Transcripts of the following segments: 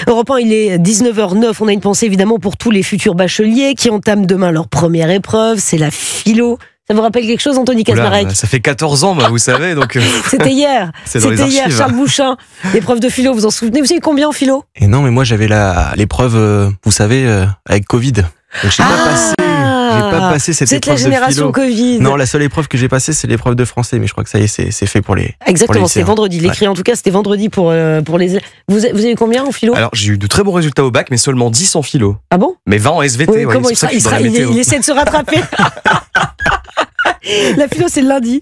Europe 1, il est 19h09. On a une pensée évidemment pour tous les futurs bacheliers qui entament demain leur première épreuve. C'est la philo. Ça vous rappelle quelque chose, Anthony Kaczmarek? Ça fait 14 ans, vous savez. Donc C'était hier. C'était hier, Charles Bouchin. L'épreuve de philo, vous en souvenez? Vous avez combien en philo? Et non, mais moi j'avais l'épreuve, vous savez, avec Covid. Donc j'ai pas passé cette épreuve de philo. C'est la génération Covid. Non, la seule épreuve que j'ai passée, c'est l'épreuve de français, mais je crois que ça y est, c'est fait pour les. Exactement, c'était vendredi. L'écrit, en tout cas, c'était vendredi pour les élèves. Vous avez combien en philo? Alors, j'ai eu de très bons résultats au bac, mais seulement 10 en philo. Ah bon? Mais 20 en SVT. Oui, comment il essaie de se rattraper. La philo, c'est le lundi.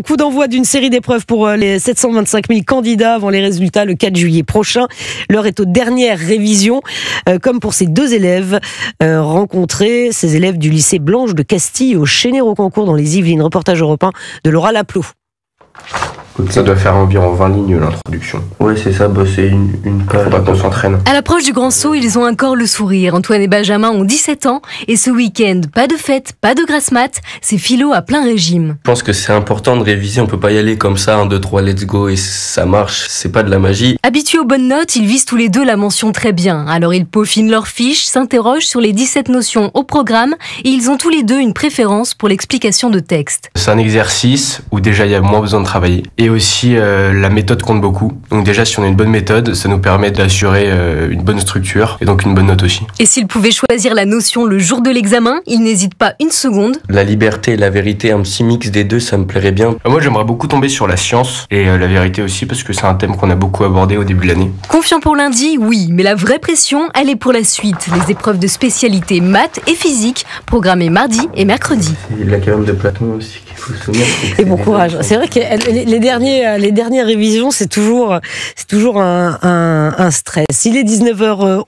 Coup d'envoi d'une série d'épreuves pour les 725 000 candidats avant les résultats le 4 juillet prochain. L'heure est aux dernières révisions, comme pour ces deux élèves rencontrés, ces élèves du lycée Blanche de Castille au Chénet-Rocancourt dans les Yvelines. Reportage européen de Laura Laplot. Ça doit faire environ 20 lignes l'introduction. Ouais, c'est ça, c'est une page. Faudra qu'on s'entraîne. À l'approche du grand saut, ils ont encore le sourire. Antoine et Benjamin ont 17 ans et ce week-end, pas de fête, pas de grasse mat, c'est philo à plein régime. Je pense que c'est important de réviser, on peut pas y aller comme ça, 1, 2, 3, let's go et ça marche, c'est pas de la magie. Habitués aux bonnes notes, ils visent tous les deux la mention très bien. Alors ils peaufinent leurs fiches, s'interrogent sur les 17 notions au programme et ils ont tous les deux une préférence pour l'explication de texte. C'est un exercice où déjà il y a moins besoin de travailler. Et aussi la méthode compte beaucoup. Donc déjà si on a une bonne méthode, ça nous permet d'assurer une bonne structure et donc une bonne note aussi. Et s'ils pouvaient choisir la notion le jour de l'examen, ils n'hésitent pas une seconde. La liberté et la vérité, un petit mix des deux, ça me plairait bien. Moi j'aimerais beaucoup tomber sur la science et la vérité aussi parce que c'est un thème qu'on a beaucoup abordé au début de l'année. Confiant pour lundi, oui, mais la vraie pression, elle est pour la suite. Les épreuves de spécialité maths et physique, programmées mardi et mercredi. C'est la théorème de Platon aussi qu'il faut se souvenir. Et bon courage. C'est vrai que les dernières révisions, c'est toujours un stress. Il est 19h11.